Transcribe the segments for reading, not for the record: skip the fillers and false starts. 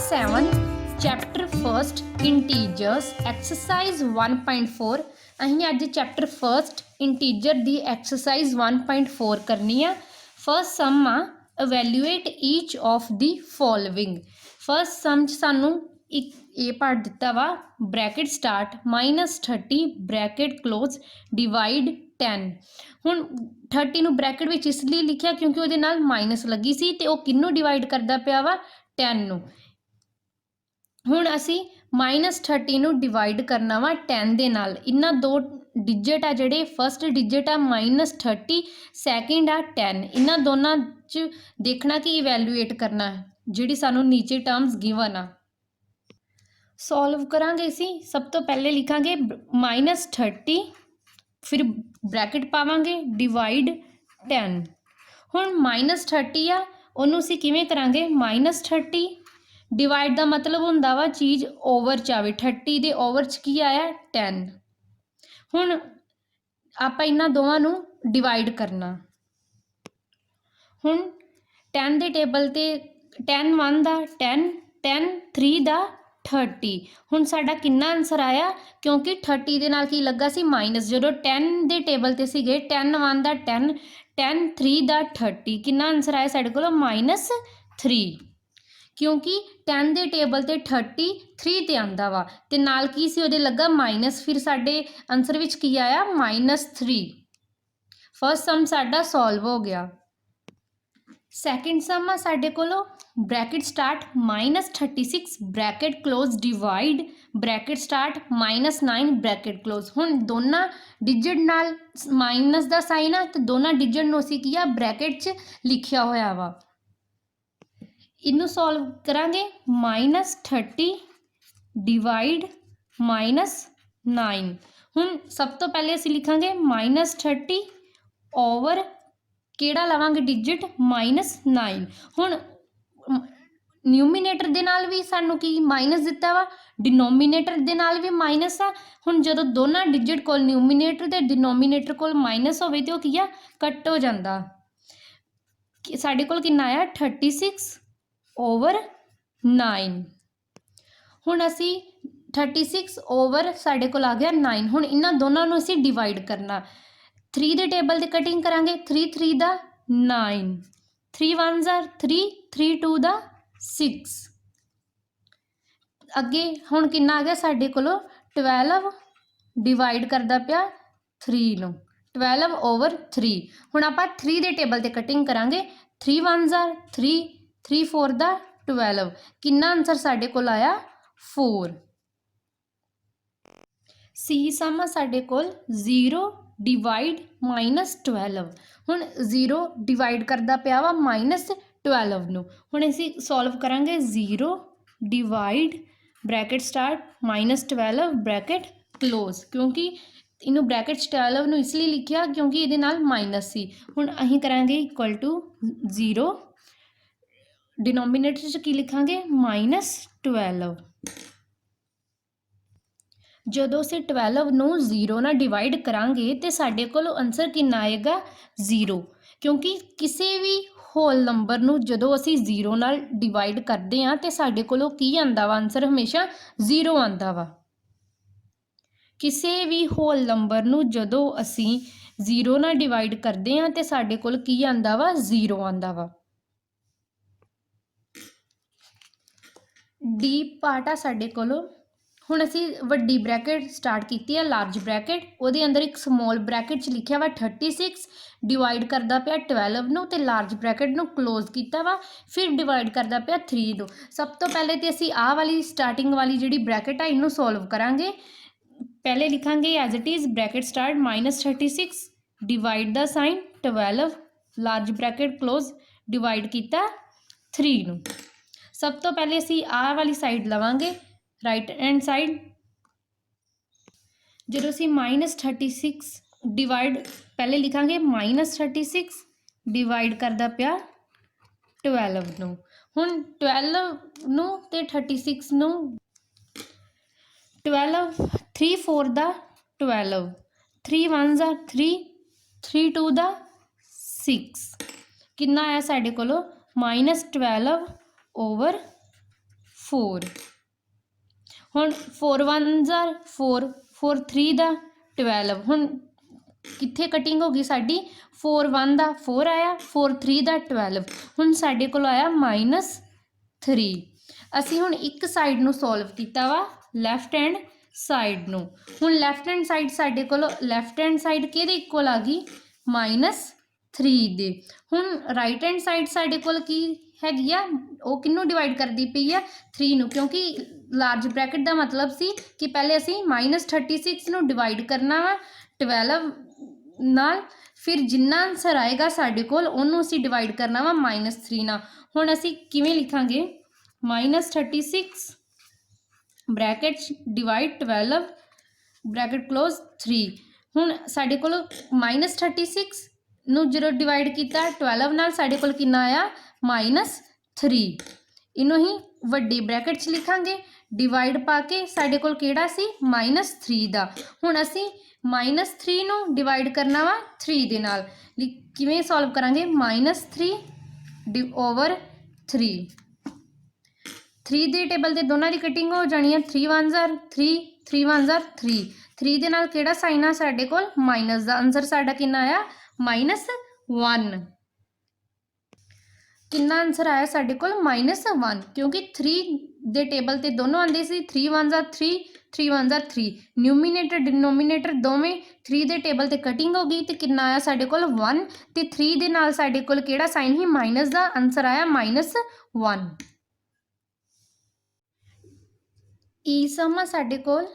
7 chapter first integers exercise 1.4 अहीं अज chapter first integer दी एक्सरसाइज 1.4 करनी है। फर्स्ट सम आ evaluate each of the following. First sum सानू एक ए पार्ट दिता वा bracket start -30 bracket close divide 10। हुण 30 नूं ब्रैकेट विच इसलिए लिखिया क्योंकि उहदे नाल माइनस लगी सी ते ओह किन्नू डिवाइड करदा पिया वा 10 नूं। हुण असी -30 नूं डिवाइड करना वा 10 दे नाल। इन्हां दो डिजिट आ जिहड़े फस्ट डिजिट आ -30 सैकेंड आ 10। इन्हां दोनां च देखना कि इवैल्यूएट करना जिहड़ी सानू नीचे टर्म्स गिवन आ। सॉल्व करांगे इसी। सब तो पहले लिखांगे -30 फिर ब्रैकेट पावांगे डिवाइड 10। हुण -30 आ उहनूं असीं किवें करांगे -30 डिवाइड का मतलब हुंदा वा चीज़ ओवर च आवे। 30 दे ओवर च की आया 10। हुण आपां इन्हां दोवां नूं डिवाइड करना। हुण 10 दे टेबल ते 10 1 दा 10 10 3 दा 30। हुण साडा किन्ना आंसर आया क्योंकि 30 दे नाल की लगा सी माइनस। जदों 10 दे टेबल ते सीगे 10 1 दा 10 10 3 दा 30 किन्ना आंसर आया साडे कोल -3 क्योंकि 10 दे टेबल ते 30 3 ते आंदा वा ते नाल की सी उहदे लगा माइनस। फिर साडे आंसर विच की आया -3। फर्स्ट सम साडा सॉल्व हो गया। सैकेंड सम आ साडे कोलों bracket start -36 bracket close divide bracket start -9 bracket close. हुण दोनों डिजिट नाल माइनस दा साइन आ ते दोनों डिजिट नूं असीं की आ ब्रैकेट च लिखिया होया वा। इनू सॉल्व करांगे -30 डिवाइड -9। हुण सब तो पहले असीं लिखांगे -30 ओवर केड़ा लवांगे डिजिट -9। हुण न्यूमीनेटर दे नाल भी सानू की माइनस दिता वा डिनोमीनेटर दे नाल भी माइनस आ। हुण जदों दोनों डिजिट कोल न्यूमीनेटर ते डिनोमीनेटर कोल माइनस होवे ते ओह की आ कट हो जांदा। साडे कोल किन्ना आया 36 ओवर 9। हुण असी 36 ओवर साडे कोल आ गया 9। हुण इन्हां दोनों नूं असी डिवाइड करना। 3 दे टेबल ते कटिंग करांगे 3 3 दा 9 3 1 ज़ा 3 3 2 दा 6। अगे हुण किन्ना आ गया साडे कोलों 12 डिवाइड करदा पिया 3 नूं 12 ओवर 3। हुण आपां 3 दे टेबल ते कटिंग करांगे 3 1 ज़ा 3 3 4 दा 12। किन्ना आंसर साडे कोल आया 4। सी सम आ साडे कोल 0 डिवाइड -12। हुण 0 डिवाइड करदा पिया वा -12 नूं। हुण असीं सॉल्व करांगे 0 divide bracket start -12 bracket close क्योंकि इनू ब्रैकेट 12 नूं इसलिए लिखिया क्योंकि इहदे नाल माइनस सी। हुण अहीं करांगे इक्वल टू 0 डिनोमीनेटर च की लिखांगे -12। जदों असीं 12 नूं 0 नाल डिवाइड करांगे तो साडे कोल आंसर किन्ना आएगा 0 क्योंकि किसी भी होल नंबर नूं जदों असीं 0 नाल डिवाइड करदे हां तो साडे कोलों की आंदा वा आंसर हमेशा 0 आंदा वा। किसी भी होल नंबर नूं जदों असीं 0 नाल डिवाइड करदे हां तो साडे कोल की आंदा वा 0 आंदा वा। डी पार्ट आ साडे कोलों। हुण असीं वड्डी ब्रैकेट स्टार्ट कीती है लार्ज ब्रैकेट उहदे अंदर एक समॉल ब्रैकेट च लिखिया वा 36 डिवाइड करदा पिया 12 नूं ते लार्ज ब्रैकेट नूं क्लोज कीता वा फिर डिवाइड करदा पिया 3 नूं। सब तो पहले तो असीं आह वाली स्टार्टिंग वाली जिहड़ी ब्रैकेट आ इनू सॉल्व करांगे। पहले लिखांगे as it is bracket start -36 divide the sign 12 large bracket close divide किया 3 नूं। सब तो पहले असीं आह वाली साइड लवांगे राइट हैंड साइड। जदों असीं -36 डिवाइड पहले लिखांगे -36 डिवाइड करदा पिया 12 नूं। हुण 12 नूं ते 36 नूं 12 3 4 दा 12 3 1 ज़ा 3 3 2 दा 6 किन्ना आया साडे कोलों -12 ओवर 4 ਹੁਣ 4 1 जार 4 4 3 ਦਾ 12 ਹੁਣ कित्थे कटिंग हो गई साडी 4 1 ਦਾ 4 आया 4 3 ਦਾ 12 ਹੁਣ ਸਾਡੇ ਕੋਲ ਆਇਆ -3 ਅਸੀਂ ਹੁਣ ਇੱਕ ਸਾਈਡ ਨੂੰ ਸੋਲਵ ਕੀਤਾ ਵਾ ਲੈਫਟ हैंड ਸਾਈਡ ਨੂੰ ਹੁਣ ਲੈਫਟ हैंड ਸਾਈਡ ਸਾਡੇ ਕੋਲ ਲੈਫਟ हैंड ਸਾਈਡ ਕਿਹਦੇ ਇਕੁਅਲ ਆ ਗਈ -3 ਦੇ ਹੁਣ ਰਾਈਟ हैंड ਸਾਈਡ ਸਾਡੇ ਕੋਲ ਕੀ हैगी आ ਉਹ ਕਿਹਨੂੰ डिवाइड करती पई आ 3 ਨੂੰ क्योंकि लार्ज ब्रैकेट का मतलब सी कि पहले असी -36 ਨੂੰ डिवाइड करना वा 12 नाल फिर जिन्ना आंसर आएगा साडे कोल ओनू असी डिवाइड करना वा -3 नाल हुण असी किवें लिखांगे -36 ब्रैकेट डिवाइड 12 ब्रैकेट क्लोज 3 हुण साडे कोल -36 ਨੂੰ ਜਦੋਂ डिवाइड किया 12 नाल साडे कोल कितना आया -3 इनू ही वड्डी ब्रैकेट च लिखांगे डिवाइड पा के साडे कोल किहड़ा सी -3 दा हुण असी -3 ਨੂੰ डिवाइड करना वा 3 दे नाल किवें सॉल्व करांगे -3 ओवर 3 3 ਦੇ ਟੇਬਲ ਤੇ ਦੋਨਾਂ ਦੀ ਕਟਿੰਗ ਹੋ ਜਾਣੀ ਹੈ 3 1 जार 3 3 1 जार 3 3 ਦੇ ਨਾਲ ਕਿਹੜਾ ਸਾਈਨ ਆ ਸਾਡੇ ਕੋਲ ਮਾਈਨਸ ਦਾ ਆਨਸਰ ਸਾਡਾ ਕਿੰਨਾ ਆਇਆ -1 कितना आंसर आया साडे कोल -1 क्योंकि 3 दे टेबल ते दोनों आंदे सी 3 1 जार 3 3 1 जार 3 न्यूमीनेटर डिनोमीनेटर दोवें 3 दे टेबल ते कटिंग हो गई तो कितना आया साडे कोल 1 ते 3 दे नाल साडे कोल केड़ा साइन ही माइनस दा आंसर आया -1 ई सम साडे कोल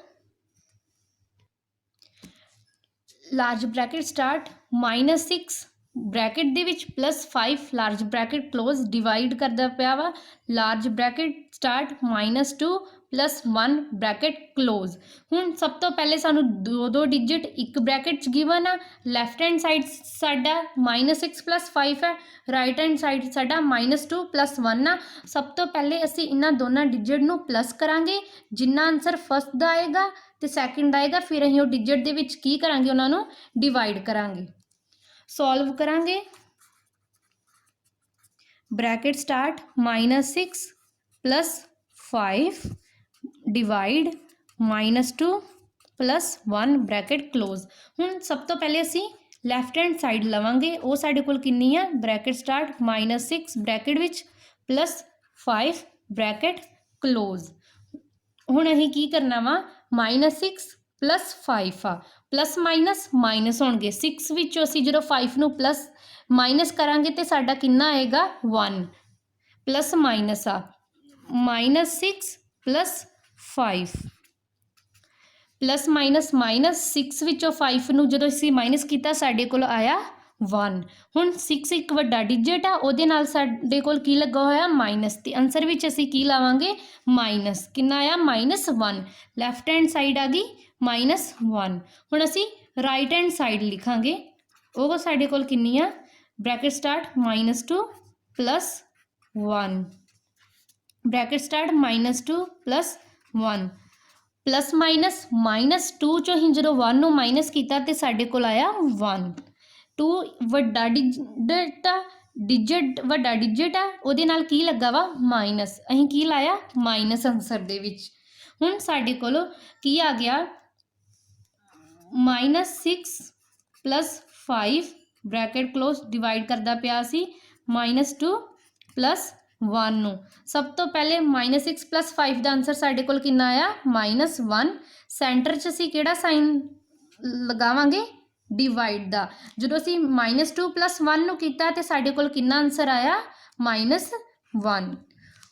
लार्ज ब्रैकेट स्टार्ट -6 ब्रैकेट दे विच +5 लार्ज ब्रैकेट क्लोज डिवाइड करदा पिया वा large bracket start -2 +1 bracket close हुण सब तो पहले सानू दो डिजिट एक ब्रैकेट च गिवन आ लैफ्ट हैंड साइड साडा -6 +5 है राइट हैंड साइड साडा -2 +1 आ सब तो पहले असी इन्हां दोनों डिजिट नू प्लस करांगे जिन्ना आंसर फर्स्ट दा आएगा ते सैकेंड आएगा फिर असीं उह डिजिट दे विच की करांगे उन्हां नू डिवाइड करांगे सॉल्व करांगे bracket start -6 +5 divide -2 +1 bracket close हुण सब तो पहले असी लैफ्ट हैंड साइड लवांगे वो साडे कोल किन्नी है ब्रैकेट स्टार्ट -6 ब्रैकेट विच +5 ब्रैकेट क्लोज हुण असीं की करना वा -6 +5 आ प्लस माइनस होणगे 6 विचों असीं जो 5 नूं प्लस माइनस करांगे तो साडा कितना आएगा 1 प्लस माइनस आ -6 +5 प्लस माइनस 6 विचों 5 नूं जदों असीं माइनस कीता साडे कोल आया 1 हुण 6 एक वड्डा डिजिट आ उहदे नाल साडे कोल की लगा होया माइनस ते आंसर विच असीं की लावांगे माइनस कितना आया -1 लैफ्ट हैंड साइड आ गई -1 हुण असी राइट हैंड साइड लिखांगे वो साडे कोल किन्नी आ bracket start -2 +1 bracket start -2 +1 plus minus -2 चो ही जो 1 नूं माइनस कीता ते साडे कोल आया 1 2 वड्डा डिजिट वड्डा डिजिट आ उहदे नाल की लगा वा माइनस असीं की लाया माइनस आंसर दे विच हुण साडे कोल की आ गया -6 +5 ब्रैकेट क्लोज डिवाइड करदा पिया सी -2 +1 नूं सब तो पहले -6 +5 दा आंसर साडे कोल कितना आया -1 सेंटर च असीं किहड़ा साइन लगावांगे डिवाइड दा जदों असीं -2 +1 नूं कीता ते साडे कोल कितना आंसर आया -1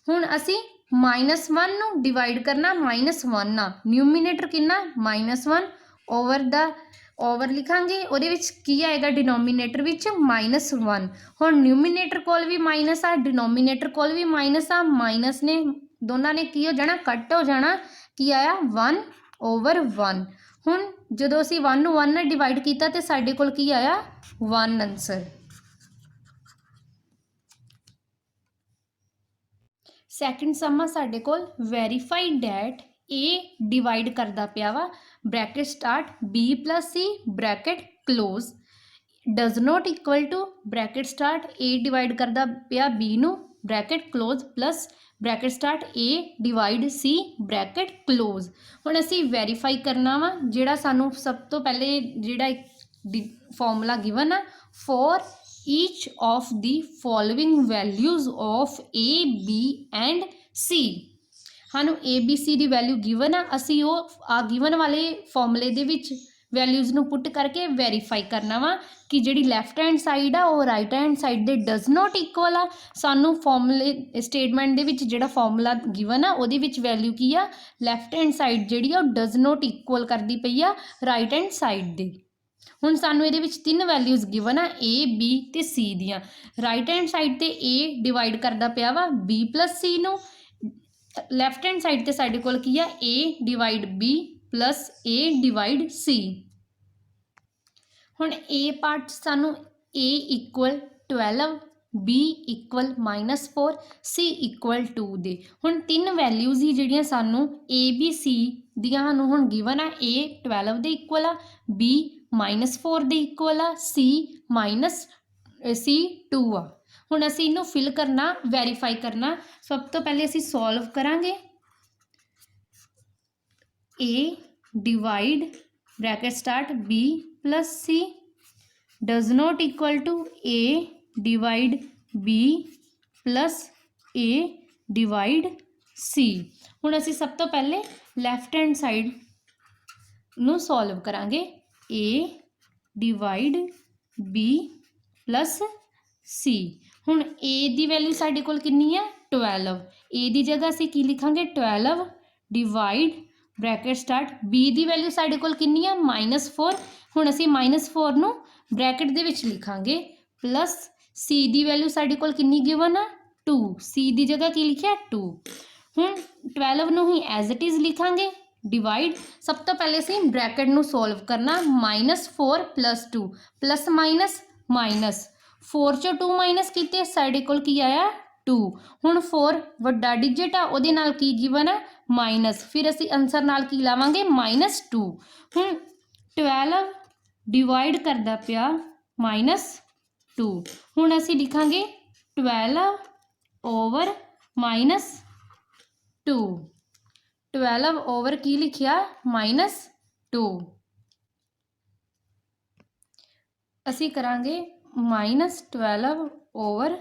हुण असीं -1 नूं डिवाइड करना -1 ना न्यूमीनेटर कितना -1 ओवर लिखांगे उहदे विच की आएगा डिनोमीनेटर विच -1 हुण न्यूमीनेटर कोल भी माइनस आ डिनोमीनेटर कोल भी माइनस आ माइनस ने दोनों ने की हो जाना कट हो जाना की आया 1/1 हुण जदों असीं 1 नूं 1 नाल डिवाइड कीता ते साडे कोल की आया 1 आंसर सैकेंड सम आ साडे कोल वेरीफाई डैट ए डिवाइड करदा पिया वा bracket start b + c bracket close does not equal to bracket start a divide करदा पिया b नूं bracket close plus bracket start a divide c bracket close. हुण असीं वैरीफाई करना वा जिहड़ा सानू सब तो पहले जिहड़ा फॉर्मूला गिवन आ for each of the following values of a b and c. ਸਾਨੂੰ ए बी सी ਦੀ ਵੈਲਿਊ ਗਿਵਨ ਆ, ਅਸੀਂ ਉਹ ਆ ਗਿਵਨ ਵਾਲੇ ਫਾਰਮੂਲੇ ਦੇ ਵਿੱਚ ਵੈਲਿਊਜ਼ ਨੂੰ ਪੁੱਟ ਕਰਕੇ ਵੈਰੀਫਾਈ ਕਰਨਾ ਵਾ ਕਿ ਜਿਹੜੀ ਲੈਫਟ ਹੈਂਡ ਸਾਈਡ ਆ ਉਹ ਰਾਈਟ ਹੈਂਡ ਸਾਈਡ ਦੇ ਡਜ਼ ਨੋਟ ਇਕੁਅਲ ਆ। ਸਾਨੂੰ ਫਾਰਮੂਲੇ ਸਟੇਟਮੈਂਟ ਦੇ ਵਿੱਚ ਜਿਹੜਾ ਫਾਰਮੂਲਾ ਗਿਵਨ ਆ ਉਹਦੇ ਵਿੱਚ ਵੈਲਿਊ ਕੀ ਆ, ਲੈਫਟ ਹੈਂਡ ਸਾਈਡ ਜਿਹੜੀ ਆ ਉਹ ਡਜ਼ ਨੋਟ ਇਕੁਅਲ ਕਰਦੀ ਪਈ ਆ ਰਾਈਟ ਹੈਂਡ ਸਾਈਡ ਦੇ। ਹੁਣ ਸਾਨੂੰ ਇਹਦੇ ਵਿੱਚ ਤਿੰਨ ਵੈਲਿਊਜ਼ ਗਿਵਨ ਆ A B ਤੇ C ਦੀਆਂ। ਰਾਈਟ ਹੈਂਡ ਸਾਈਡ ਤੇ A ਡਿਵਾਈਡ ਕਰਦਾ ਪਿਆ ਵਾ B ਪਲਸ C ਨੂੰ, ਲੈਫਟ हैंड साइड ते साडे कोल की है A divide B plus A divide C। हुण A पार्ट सानू A equal 12 B equal -4 C equal 2 दे। हुण तीन वैल्यूज़ ही जिहड़ियां सानू A B C दियां सानू हुण गिवन आ A 12 दे इक्वल आ B -4 दे इक्वल आ C 2 आ। हुण असीं इनू फिल करना वैरीफाई करना। सब तो पहले असीं सॉल्व करांगे A divide bracket start B plus C does not equal to A divide B plus A divide C। हुण असीं सब तो पहले लैफ्ट हैंड साइड नू सॉल्व करांगे A divide B plus C। हुण A दी वैल्यू साडे कोल कितनी है 12। A दी जगह असीं की लिखांगे 12 डिवाइड ब्रैकेट स्टार्ट B दी वैल्यू साडे कोल कितनी है -4। हुण असीं -4 नू ब्रैकेट दे विच लिखांगे प्लस C दी वैल्यू साडे कोल कितनी गिवन आ 2। C दी जगह की लिखिया 2। हुण 12 नू ही एज इट इज़ लिखांगे डिवाइड। सब तो पहले असीं ब्रैकेट नू सोल्व करना -4 प्लस 2 प्लस माइनस 4 चों 2 माइनस कीते साडे कोल की आया 2। हुण 4 वड्डा डिजिट आ उहदे नाल की गिवन है माइनस, फिर असीं आंसर नाल की लावांगे -2। हुण 12 डिवाइड करदा पिया -2। हुण असीं लिखांगे 12 ओवर -2। 12 ओवर की लिखिया -2। असीं करांगे -12 ओवर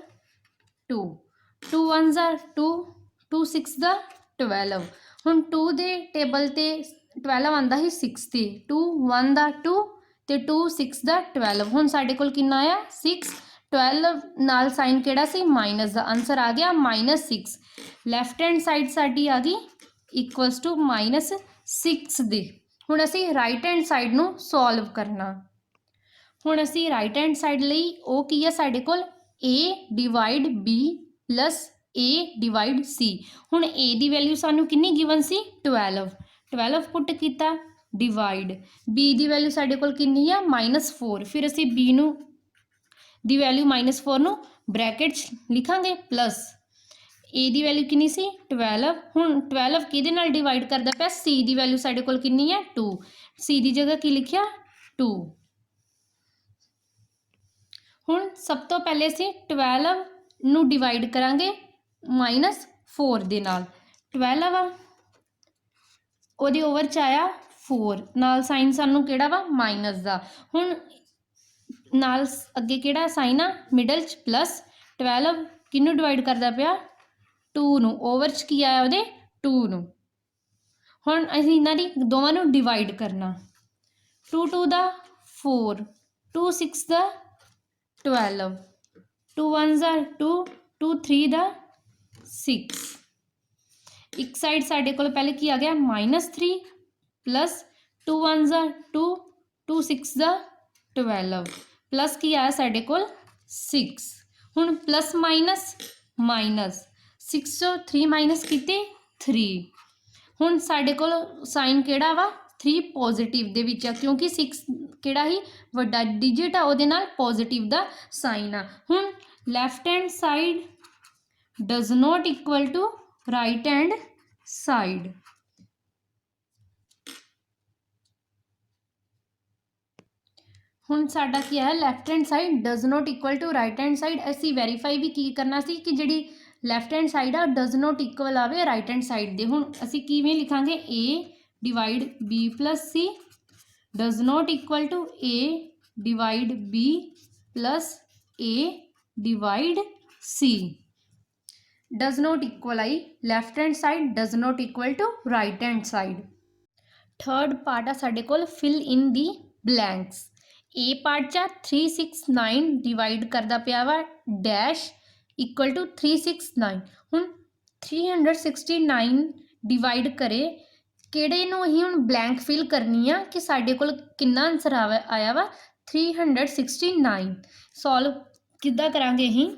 2। 2 1s are 2, 2 6 दा 12। हुण 2 दे टेबल ते 12 आंदा ही 6 ते 2 1 दा 2 ते 2 6 दा 12। हुण साडे कोल कितना आया 6। 12 नाल साइन केड़ा सी माइनस दा, आंसर आ गया -6। लैफ्ट हैंड साइड साडी आ गई इक्वल्स टू -6 दे। हुण असीं राइट हैंड साइड नू सॉल्व करना। हुण असीं राइट हैंड साइड लई ओ की है साडे कोल A divide B plus A divide C। हुण A दी वैल्यू सानू कितनी गिवन सी 12 पुट कीता डिवाइड B दी वैल्यू साडे कोल कितनी है -4। फिर असीं B नू दी वैल्यू -4 नू ब्रैकेट लिखांगे प्लस A दी वैल्यू कितनी सी 12। हुण 12 किहदे नाल डिवाइड करदा पिया C दी वैल्यू साडे कोल कितनी है 2। C दी जगह की लिखिया 2। हुण सब तो पहले असीं 12 नू डिवाइड करांगे -4 दे नाल। 12 आ ओहदे ओवर च आया 4 नाल साइन सानू किहड़ा वा माइनस दा। हुण नाल अगे किहड़ा साइन आ मिडल च प्लस 12 किनू डिवाइड करदा पिया 2 नू, ओवर च की आया ओहदे 2 नू। हुण असीं इन्हां दी दोवां नू डिवाइड करना 2 2 दा 4 2 6 दा 12 2 1s are 2 2 3 दा 6। एक साइड साडे कोल पहले की आ गया -3 प्लस 2 1s are 2 2 6 दा 12 प्लस की आया साडे कोल 6। हुण प्लस माइनस 6 चों 3 माइनस कीते 3। हुण साडे कोल साइन किहड़ा वा 3 पॉजिटिव दे विच आ क्योंकि 6 किहड़ा ही वड्डा डिजिट आ उहदे नाल पॉजिटिव दा साइन आ। हुण left hand side does not equal to right hand side. हुण साडा की है left hand side does not equal to right hand side. असीं वैरीफाई भी की करना सी कि जिहड़ी ਲੈਫਟ ਹੈਂਡ ਸਾਈਡ ਆ ਡਜ਼ ਨੋਟ ਇਕੁਅਲ ਆਵੇ ਰਾਈਟ ਹੈਂਡ ਸਾਈਡ ਦੇ। ਹੁਣ ਅਸੀਂ ਕਿਵੇਂ ਲਿਖਾਂਗੇ a divide b plus c does not equal to a divide b plus a divide c। Does not equal आई left hand side does not equal to right hand side. Third part आ साडे कोल fill in the blanks. A part चा 369 divide करदा पिया वा dash equal to 369। हुण 369 divide करे किहड़े नूं असीं हुण ब्लैंक फिल करनी आ कि साडे कोल किन्ना आंसर आया वा 369। सॉल्व किद्दां करांगे असीं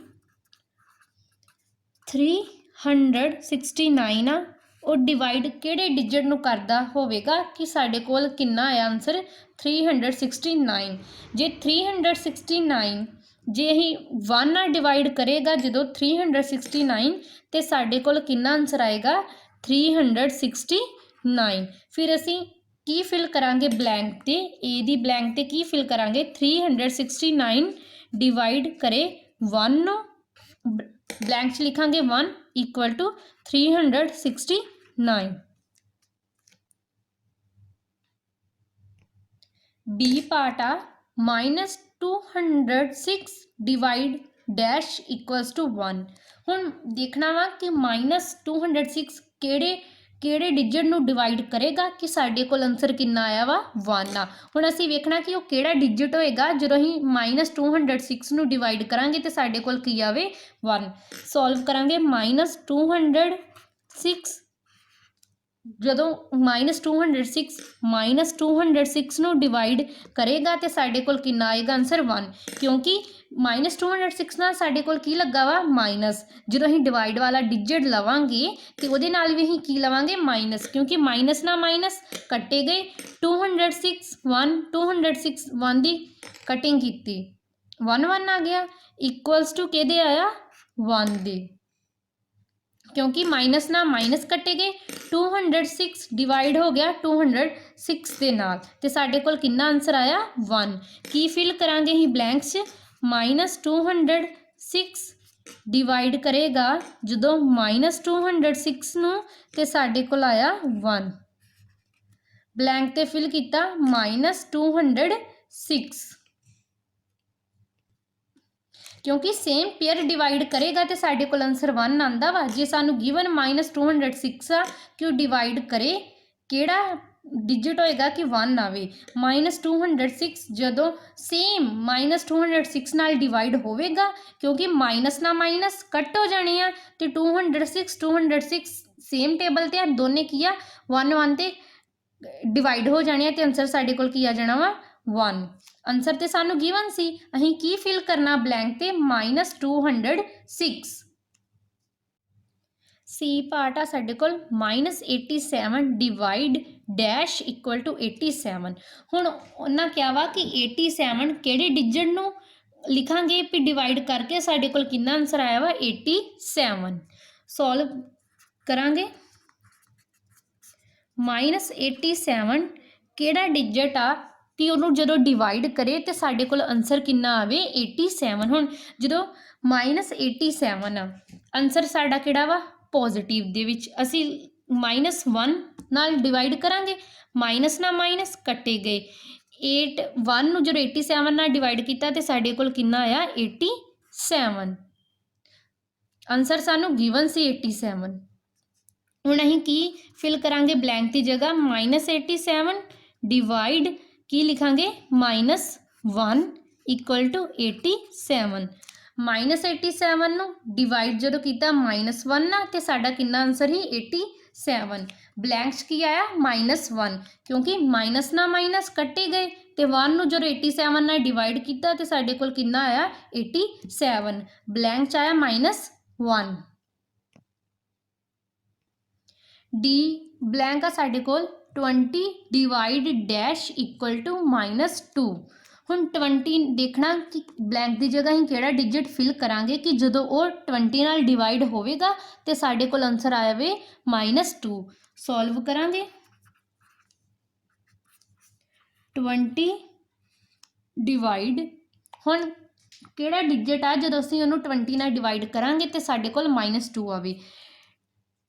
369 आ ਉਹ डिवाइड किहड़े डिजिट ਨੂੰ ਕਰਦਾ ਹੋਵੇਗਾ कि ਸਾਡੇ ਕੋਲ ਕਿੰਨਾ ਆਇਆ ਆਨਸਰ 369। ਜੇ 369 ਜੇ ਅਸੀਂ 1 ਨਾਲ ਡਿਵਾਈਡ ਕਰੇਗਾ ਜਦੋਂ 369 ਤੇ ਸਾਡੇ ਕੋਲ ਕਿੰਨਾ ਆਨਸਰ ਆਏਗਾ 369। ਫਿਰ ਅਸੀਂ ਕੀ ਫਿਲ ਕਰਾਂਗੇ ਬਲੈਂਕ ਤੇ a ਦੀ ਬਲੈਂਕ ਤੇ ਕੀ ਫਿਲ ਕਰਾਂਗੇ 369 डिवाइड करे 1 ਨੂੰ ब्लैंक च लिखांगे 1 इक्वल टू 369। बी पार्ट आ -206 डिवाइड डैश इक्वल्स टू 1। हुण देखना वा कि -206 ਕਿਹੜੇ ਡਿਜਿਟ ਨੂੰ ਡਿਵਾਈਡ ਕਰੇਗਾ ਕਿ ਸਾਡੇ ਕੋਲ ਆਨਸਰ ਕਿੰਨਾ ਆਇਆ ਵਾ 1 ਆ। ਹੁਣ ਅਸੀਂ ਵੇਖਣਾ ਕਿ ਉਹ ਕਿਹੜਾ ਡਿਜਿਟ ਹੋਏਗਾ ਜਦੋਂ ਅਸੀਂ -206 ਨੂੰ ਡਿਵਾਈਡ ਕਰਾਂਗੇ ਤੇ ਸਾਡੇ ਕੋਲ ਕੀ ਆਵੇ 1। ਸੋਲਵ ਕਰਾਂਗੇ -206 ਜਦੋਂ -206 ਨੂੰ ਡਿਵਾਈਡ ਕਰੇਗਾ ਤੇ ਸਾਡੇ ਕੋਲ ਕਿੰਨਾ ਆਏਗਾ ਆਨਸਰ 1 ਕਿਉਂਕਿ -206 ਨਾਲ ਸਾਡੇ ਕੋਲ ਕੀ ਲੱਗਾ ਵਾ ਮਾਈਨਸ। ਜਦੋਂ ਅਸੀਂ ਡਿਵਾਈਡ ਵਾਲਾ ਡਿਜਿਟ ਲਵਾਂਗੇ ਤੇ ਉਹਦੇ ਨਾਲ ਵੀ ਅਸੀਂ ਕੀ ਲਵਾਂਗੇ ਮਾਈਨਸ ਕਿਉਂਕਿ ਮਾਈਨਸ ਨਾਲ ਮਾਈਨਸ ਕੱਟੇ ਗਏ 206 1 ਦੀ ਕਟਿੰਗ ਕੀਤੀ 1 1 ਆ ਗਿਆ ਇਕੁਅਲਸ ਟੂ ਕਿਹਦੇ ਆਇਆ 1 ਦੇ क्योंकि माइनस ना माइनस कटे गए 206 डिवाइड हो गया 206 के नाल ते साडे कोल कितना आंसर आया 1। की फिल करांगे ही ब्लैंक्स -206 डिवाइड करेगा जदों -206 नूं ते साडे कोल आया 1 ब्लैंक ते फिल किया -206 क्योंकि सेम पेयर डिवाइड करेगा तो साढ़े को आंसर 1 आंदा वा। जे सानू गिवन -206 आ कि वो डिवाइड करे केड़ा डिजिट होएगा कि 1 आवे -206 जदों सेम -206 नाल डिवाइड होवेगा क्योंकि माइनस ना माइनस कट हो जाने आ तो 206 सेम टेबल ते दोने की आ 1 1 ते डिवाइड हो जाने तो आंसर साढ़े कोल की आ जाना वा 1। आंसर ते सानू गिवन सी अहीं की फिल करना ब्लैंक ते -206। सी पार्ट आ साडे कोल -87 डिवाइड डैश इक्वल टू 87। हुण उन्हां क्या वा कि 87 किहड़े डिजिट नूं लिखांगे भी डिवाइड करके साडे कोल कितना आंसर आया वा 87। सॉल्व करांगे -87 किहड़ा डिजिट आ कि उन्होंने जो डिवाइड करे तो साढ़े को आंसर कितना आवे 87। हुण जो -87 आ आंसर साडा किहड़ा वा पॉजिटिव दे विच असी -1 नाल डिवाइड करांगे माइनस ना माइनस कटे गए 1 नूं जो 87 नाल डिवाइड किया तो साढ़े कोल कितना आया 87। आंसर सानू गिवन सी 87। हुण असीं की फिल करांगे ब्लैंक की जगह -87 डिवाइड की लिखांगे -1 इक्वल टू 87। -87 नूं डिवाइड जो किया -1 ना तो साडा कितना आंसर ही 87। ब्लैंक्स की आया -1 क्योंकि माइनस ना माइनस कटे गए तो 1 नूं जो 87 नाल डिवाइड किया तो साडे कोल कितना आया 87। ब्लैंक्स आया -1। डी ब्लैंक आ साडे कोल 20 डिवाइड डैश इक्वल टू -2। हुण 20 देखना कि ब्लैंक की जगह ही केड़ा डिजिट फिल करांगे कि जदों वो 20 नाल डिवाइड होवेगा तो साडे कोल आंसर आया वे -2। सॉल्व करांगे 20 डिवाइड हुण ਕਿਹੜਾ ਡਿਜਿਟ ਆ ਜਦੋਂ ਅਸੀਂ ਉਹਨੂੰ 20 ਨਾਲ ਡਿਵਾਈਡ ਕਰਾਂਗੇ ਤੇ ਸਾਡੇ ਕੋਲ -2 ਆਵੇ।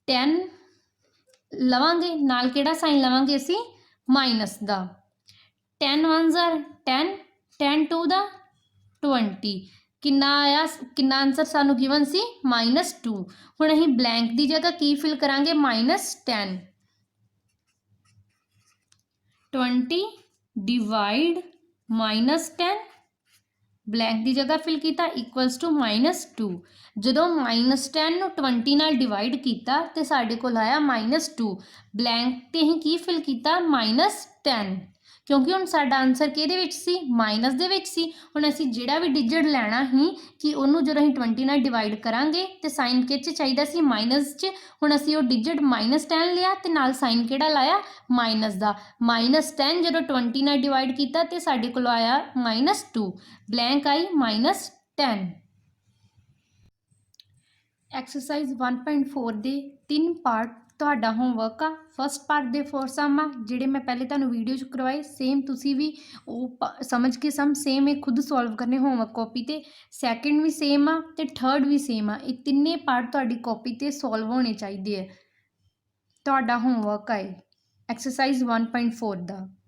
10 ਲਵਾਂਗੇ, ਨਾਲ ਕਿਹੜਾ ਸਾਈਨ ਲਵਾਂਗੇ ਅਸੀਂ, ਮਾਈਨਸ ਦਾ। 10 1s are 10, 10 2 ਦਾ 20। ਕਿੰਨਾ ਆਇਆ, ਕਿੰਨਾ ਆਂਸਰ ਸਾਨੂੰ ਗਿਵਨ ਸੀ, -2। ਹੁਣ ਅਸੀਂ ਬਲੈਂਕ ਦੀ ਜਗ੍ਹਾ ਕੀ ਫਿਲ ਕਰਾਂਗੇ, -10। 20 ਡਿਵਾਈਡ -10, ਬਲੈਂਕ ਦੀ ਜਗ੍ਹਾ ਫਿਲ ਕੀਤਾ, ਇਕੁਅਲਸ ਟੂ -2। ਜਦੋਂ -10 ਨੂੰ 20 ਨਾਲ ਡਿਵਾਈਡ ਕੀਤਾ ਤੇ ਸਾਡੇ ਕੋਲ ਆਇਆ -2। ਬਲੈਂਕ ਤੇ ਅਸੀਂ ਕੀ ਫਿਲ ਕੀਤਾ, -10, ਕਿਉਂਕਿ ਹੁਣ ਸਾਡਾ ਆਂਸਰ ਕਿਹਦੇ ਵਿੱਚ ਸੀ, ਮਾਈਨਸ ਦੇ ਵਿੱਚ ਸੀ। ਹੁਣ ਅਸੀਂ ਜਿਹੜਾ ਵੀ ਡਿਜਿਟ ਲੈਣਾ ਸੀ ਕਿ ਉਹਨੂੰ ਜਦੋਂ ਅਸੀਂ 20 ਨਾਲ ਡਿਵਾਈਡ ਕਰਾਂਗੇ ਤੇ ਸਾਈਨ ਕਿਹ 'ਚ ਚਾਹੀਦਾ ਸੀ, ਮਾਈਨਸ 'ਚ। ਹੁਣ ਅਸੀਂ ਉਹ ਡਿਜਿਟ -10 ਲਿਆ ਤੇ ਨਾਲ ਸਾਈਨ ਕਿਹੜਾ ਲਾਇਆ, ਮਾਈਨਸ ਦਾ। -10 ਜਦੋਂ 20 ਨਾਲ ਡਿਵਾਈਡ ਕੀਤਾ ਤੇ ਸਾਡੇ ਕੋਲ ਆਇਆ -2, ਬਲੈਂਕ ਆਈ -10। ਐਕਸਰਸਾਈਜ਼ 1.4 ਦੇ 3 ਪਾਰਟ ਤੁਹਾਡਾ ਹੋਮਵਰਕ ਆ। ਫਸਟ ਪਾਰਟ ਦੇ 4 ਸਮ ਆ ਜਿਹੜੇ ਮੈਂ ਪਹਿਲੇ ਤੁਹਾਨੂੰ ਵੀਡੀਓ 'ਚ ਕਰਵਾਏ, ਸੇਮ ਤੁਸੀਂ ਵੀ ਉਹ ਸਮਝ ਕੇ ਸਮ ਸੇਮ ਇਹ ਖੁਦ ਸੋਲਵ ਕਰਨੇ ਹੋਮਵਰਕ ਕਾਪੀ 'ਤੇ। ਸੈਕਿੰਡ ਵੀ ਸੇਮ ਆ ਤੇ ਥਰਡ ਵੀ ਸੇਮ ਆ। ਇਹ ਤਿੰਨੇ ਪਾਰਟ ਤੁਹਾਡੀ ਕਾਪੀ 'ਤੇ ਸੋਲਵ ਹੋਣੇ ਚਾਹੀਦੇ ਆ। ਤੁਹਾਡਾ ਹੋਮਵਰਕ ਆ ਇਹ ਐਕਸਰਸਾਈਜ਼ 1.4 ਦਾ।